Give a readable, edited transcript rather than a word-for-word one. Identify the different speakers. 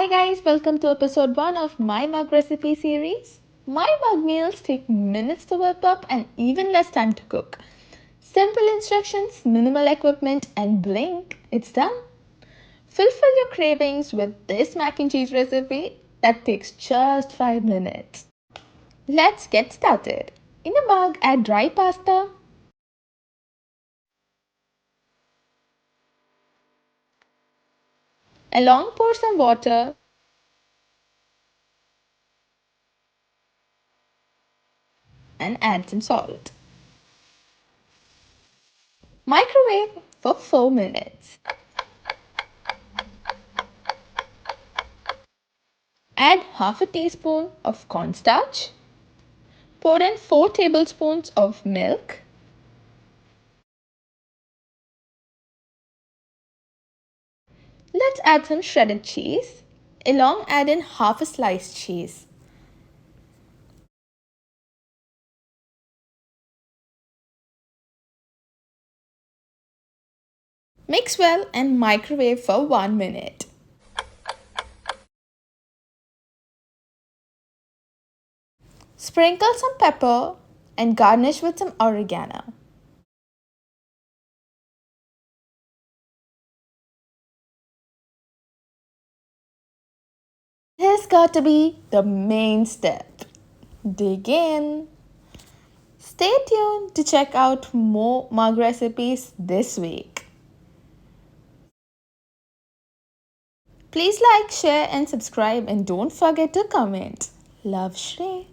Speaker 1: Hi guys, welcome to episode 1 of my mug recipe series. My mug meals take minutes to whip up and even less time to cook. Simple instructions, minimal equipment, and blink, it's done. Fulfill your cravings with this mac and cheese recipe that takes just 5 minutes. Let's get started. In a mug, add dry pasta, along pour some water, and add some salt. Microwave for 4 minutes. Add half a teaspoon of cornstarch. Pour in 4 tablespoons of milk. Let's add some shredded cheese. Along add in half a sliced cheese. Mix well and microwave for 1 minute. Sprinkle some pepper and garnish with some oregano. Here's got to be the main step. Dig in. Stay tuned to check out more mug recipes this week. Please like, share and subscribe and don't forget to comment. Love, Shrey.